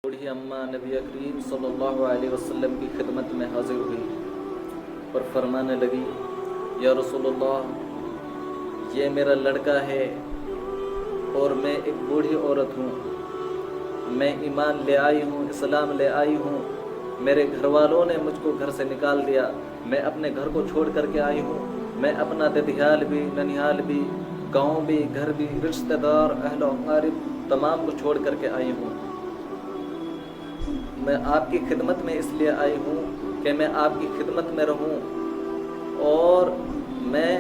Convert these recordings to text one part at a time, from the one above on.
बूढ़ी अम्मा नबी करीम सल्लल्लाहु अलैहि वसल्लम की खिदमत में हाजिर हुई और फरमाने लगी, या रसूलुल्लाह, ये मेरा लड़का है और मैं एक बूढ़ी औरत हूँ। मैं ईमान ले आई हूँ, इस्लाम ले आई हूँ। मेरे घर वालों ने मुझको घर से निकाल दिया। मैं अपने घर को छोड़ करके आई हूँ। मैं अपना ददियाल भी, ननिहाल भी, गाँव भी, घर भी, रिश्तेदार, अहल अक़ारिब तमाम को छोड़ करके आई हूँ। मैं आपकी खिदमत में इसलिए आई हूँ कि मैं आपकी खिदमत में रहूँ और मैं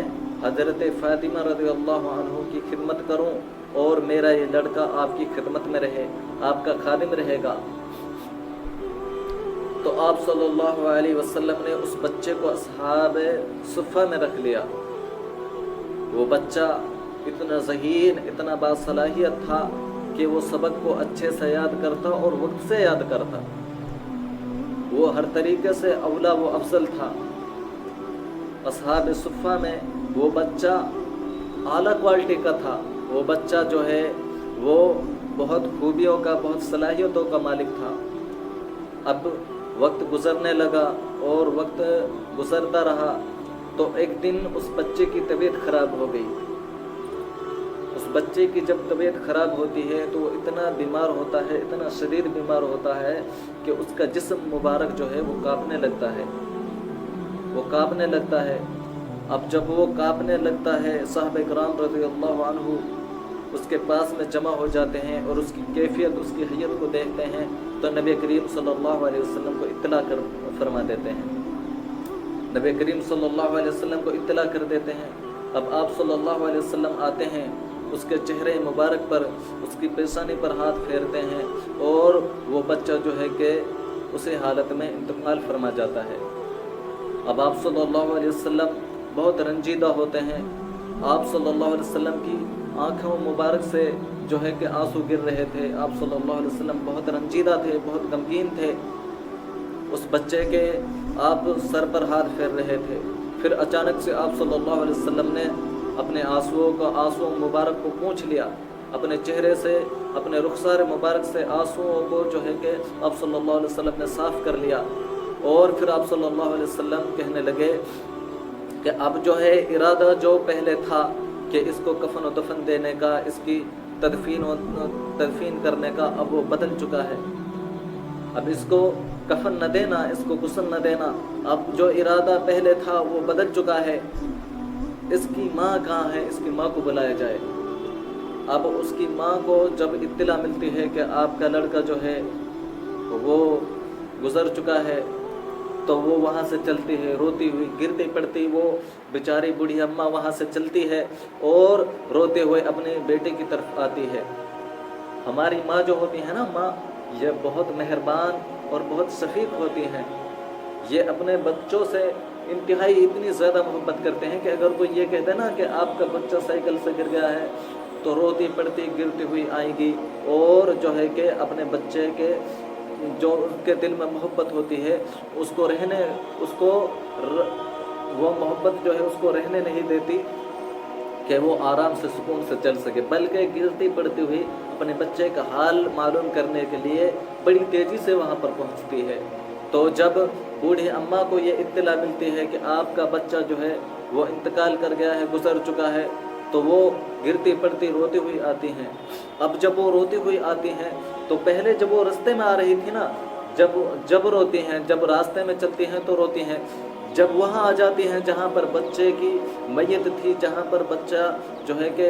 हज़रत फ़ातिमा रज़ियल्लाहु अन्हा की खिदमत करूँ और मेरा ये लड़का आपकी खिदमत में रहे, आपका खादिम रहेगा। तो आप सल्लल्लाहु अलैहि वसल्लम ने उस बच्चे को अस्हाब सुफ़ा में रख लिया। वो बच्चा इतना ज़हीन, इतना बासलाहियत था कि वो सबक को अच्छे से याद करता और वक्त से याद करता। वो हर तरीके से अवला व अफजल था। अस्हाब सुफ़ा में वो बच्चा आला क्वालिटी का था। वो बच्चा जो है वो बहुत खूबियों का, बहुत सलाहियतों का मालिक था। अब वक्त गुज़रने लगा और वक्त गुज़रता रहा तो एक दिन उस बच्चे की तबीयत ख़राब हो गई। उस बच्चे की जब तबीयत ख़राब होती है तो वो इतना बीमार होता है, इतना शदीद बीमार होता है कि उसका जिस्म मुबारक जो है वो काँपने लगता है, वो काँपने लगता है। अब जब वो काँपने लगता है, साहबे किराम रज़ियल्लाहु अन्हु उसके पास में जमा हो जाते हैं और उसकी कैफियत, उसकी हैयत को देखते हैं तो नबी करीम सल्लल्लाहु अलैहि वसल्लम को इत्तला कर फरमा देते हैं। नबी करीम सल्लल्लाहु अलैहि वसल्लम को इत्तला कर देते हैं। अब आप सल्लल्लाहु अलैहि वसल्लम आते हैं, उसके चेहरे मुबारक पर, उसकी पेशानी पर हाथ फेरते हैं और वो बच्चा जो है कि उसी हालत में इंतकाल फरमा जाता है। अब आप सल्लल्लाहु अलैहि वसल्लम बहुत रंजीदा होते हैं। आप सल्लल्लाहु अलैहि वसल्लम की आँखों मुबारक से जो है कि आंसू गिर रहे थे। आप सल्लल्लाहु अलैहि वसल्लम बहुत रंजीदा थे, बहुत गमगीन थे। उस बच्चे के आप सर पर हाथ फेर रहे थे। फिर अचानक से आप सल्लल्लाहु अलैहि वसल्लम ने अपने आंसुओं मुबारक को पोंछ लिया। अपने चेहरे से, अपने रुखसार मुबारक से आंसुओं को जो है कि आप सल्लल्लाहु अलैहि वसल्लम ने साफ़ कर लिया। और फिर आप सल्लल्लाहु अलैहि वसल्लम कहने लगे कि अब जो है इरादा जो पहले था कि इसको कफन और दफन देने का, इसकी तदफीन करने का, अब वो बदल चुका है। अब इसको कफन न देना, इसको गुस्ल न देना, अब जो इरादा पहले था वो बदल चुका है। इसकी माँ कहाँ है? इसकी माँ को बुलाया जाए। अब उसकी माँ को जब इत्तला मिलती है कि आपका लड़का जो है वो गुज़र चुका है तो वो वहाँ से चलती है रोती हुई, गिरती पड़ती। वो बेचारी बूढ़ी अम्मा वहाँ से चलती है और रोते हुए अपने बेटे की तरफ आती है। हमारी माँ जो होती है ना, माँ, ये बहुत मेहरबान और बहुत शफीक होती हैं। ये अपने बच्चों से इंतहाई इतनी ज़्यादा मोहब्बत करते हैं कि अगर कोई ये कहते ना कि आपका बच्चा साइकिल से गिर गया है तो रोती पड़ती गिरती हुई आएगी और जो है कि अपने बच्चे के जो उनके दिल में मोहब्बत होती है वो मोहब्बत जो है उसको रहने नहीं देती कि वो आराम से सुकून से चल सके, बल्कि गिरती पड़ती हुई अपने बच्चे का हाल मालूम करने के लिए बड़ी तेज़ी से वहाँ पर पहुँचती है। तो जब बूढ़ी अम्मा को ये इत्तला मिलती है कि आपका बच्चा जो है वो इंतकाल कर गया है, गुज़र चुका है, तो वो गिरती पड़ती रोती हुई आती हैं। अब जब वो रोती हुई आती हैं तो पहले जब वो रास्ते में आ रही थी ना, जब रोती हैं, जब रास्ते में चलती हैं तो रोती हैं। जब वहाँ आ जाती हैं जहाँ पर बच्चे की मैयत थी, जहाँ पर बच्चा जो है कि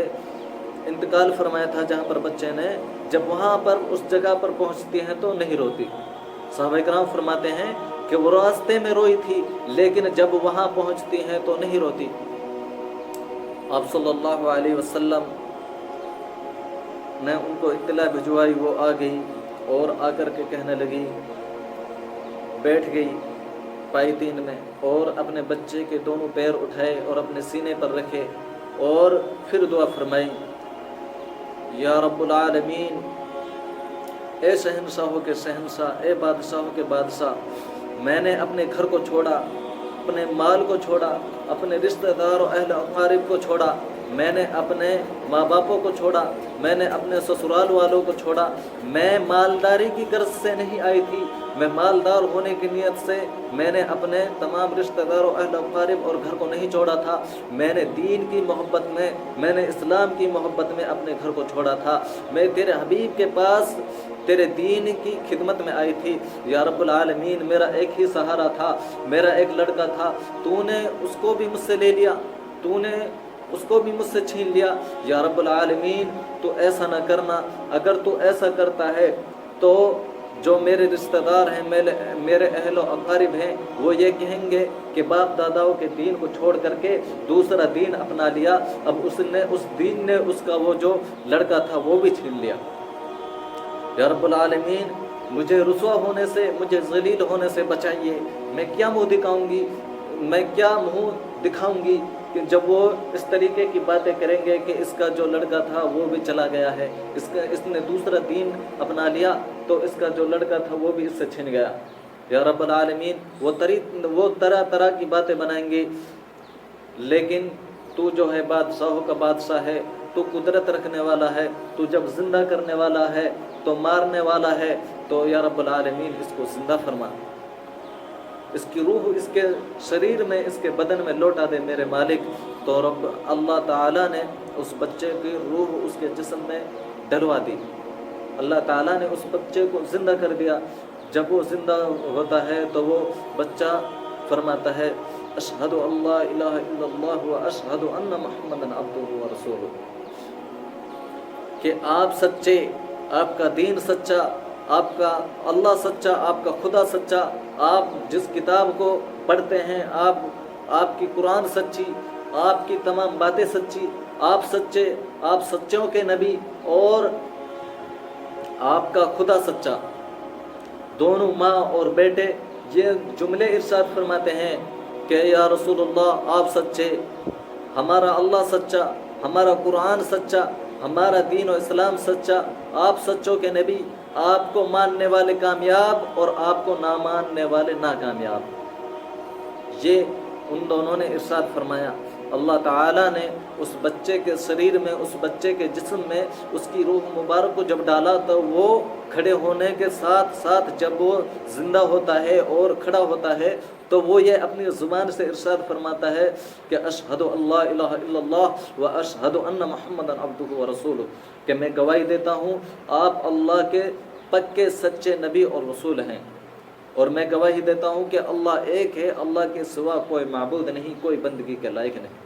इंतकाल फरमाया था, जहाँ पर बच्चे ने, जब वहाँ पर उस जगह पर पहुँचती हैं तो नहीं रोती। साहबा किराम फरमाते हैं कि वो रास्ते में रोई थी लेकिन जब वहाँ पहुँचती हैं तो नहीं रोती। आप सल्लल्लाहु अलैहि वसल्लम ने उनको इत्तला भिजवाई। वो आ गई और आकर के कहने लगी, बैठ गई पायतीन में और अपने बच्चे के दोनों पैर उठाए और अपने सीने पर रखे और फिर दुआ फरमाई, या रब्बुल आलमीन, ए शहंशाहों के शहंशाह, ए बादशाहों के बादशाह, मैंने अपने घर को छोड़ा, अपने माल को छोड़ा, अपने रिश्तेदार और अहल अक़ारिब को छोड़ा میں نے اپنے ماں باپوں کو چھوڑا، میں نے اپنے سسرال والوں کو چھوڑا، میں مالداری کی غرض سے نہیں آئی تھی، میں مالدار ہونے کی نیت سے میں نے اپنے تمام رشتہ داروں، اہل اقارب اور گھر کو نہیں چھوڑا تھا، میں نے دین کی محبت میں نے اسلام کی محبت میں اپنے گھر کو چھوڑا تھا، میں تیرے حبیب کے پاس تیرے دین کی خدمت میں آئی تھی۔ یا رب العالمین، میرا ایک ہی سہارا تھا، میرا ایک لڑکا تھا، تو نے اس کو بھی مجھ سے لے لیا، تو نے اس کو بھی مجھ سے چھین لیا۔ یا رب العالمین، تو ایسا نہ کرنا، اگر تو ایسا کرتا ہے تو جو میرے رشتہ دار ہیں، میرے اہل و اقارب ہیں، وہ یہ کہیں گے کہ باپ داداؤں کے دین کو چھوڑ کر کے دوسرا دین اپنا لیا، اب اس دین نے اس کا وہ جو لڑکا تھا وہ بھی چھین لیا۔ یا رب العالمین، مجھے رسوا ہونے سے، مجھے ذلیل ہونے سے بچائیے۔ میں کیا منہ دکھاؤں گی، میں کیا منہ دکھاؤں گی کہ جب وہ اس طریقے کی باتیں کریں گے کہ اس کا جو لڑکا تھا وہ بھی چلا گیا ہے، اس نے دوسرا دین اپنا لیا تو اس کا جو لڑکا تھا وہ بھی اس سے چھن گیا۔ یا رب العالمین، وہ طرح طرح کی باتیں بنائیں گے، لیکن تو جو ہے بادشاہوں کا بادشاہ ہے، تو قدرت رکھنے والا ہے، تو جب زندہ کرنے والا ہے تو مارنے والا ہے، تو یا رب العالمین اس کو زندہ فرما، اس کی روح اس کے شریر میں، اس کے بدن میں لوٹا دے میرے مالک۔ تو رب اللہ تعالیٰ نے اس بچے کی روح اس کے جسم میں ڈلوا دی، اللہ تعالیٰ نے اس بچے کو زندہ کر دیا۔ جب وہ زندہ ہوتا ہے تو وہ بچہ فرماتا ہے اشہد اللہ الہ الا اللہ و اشہد ان محمدً عبدہ و رسولہ، کہ آپ سچے، آپ کا دین سچا، آپ کا اللہ سچا، آپ کا خدا سچا، آپ جس کتاب کو پڑھتے ہیں، آپ کی قرآن سچی، آپ کی تمام باتیں سچی، آپ سچے، آپ سچوں کے نبی، اور آپ کا خدا سچا، دونوں ماں اور بیٹے یہ جملے ارشاد فرماتے ہیں کہ یا رسول اللہ آپ سچے، ہمارا اللہ سچا، ہمارا قرآن سچا، ہمارا دین و اسلام سچا، آپ سچوں کے نبی، آپ کو ماننے والے کامیاب اور آپ کو نہ ماننے والے ناکامیاب۔ یہ ان دونوں نے ارشاد فرمایا۔ اللہ تعالیٰ نے اس بچے کے شریر میں، اس بچے کے جسم میں اس کی روح مبارک کو جب ڈالا تو وہ کھڑے ہونے کے ساتھ ساتھ جب وہ زندہ ہوتا ہے اور کھڑا ہوتا ہے تو وہ یہ اپنی زبان سے ارشاد فرماتا ہے کہ اشہد اللہ الہ الا اللہ و اشہد ان محمدً عبدہ و رسولہ، کہ میں گواہی دیتا ہوں آپ اللہ کے پکے سچے نبی اور رسول ہیں، اور میں گواہی دیتا ہوں کہ اللہ ایک ہے، اللہ کے سوا کوئی معبود نہیں، کوئی بندگی کے لائق نہیں۔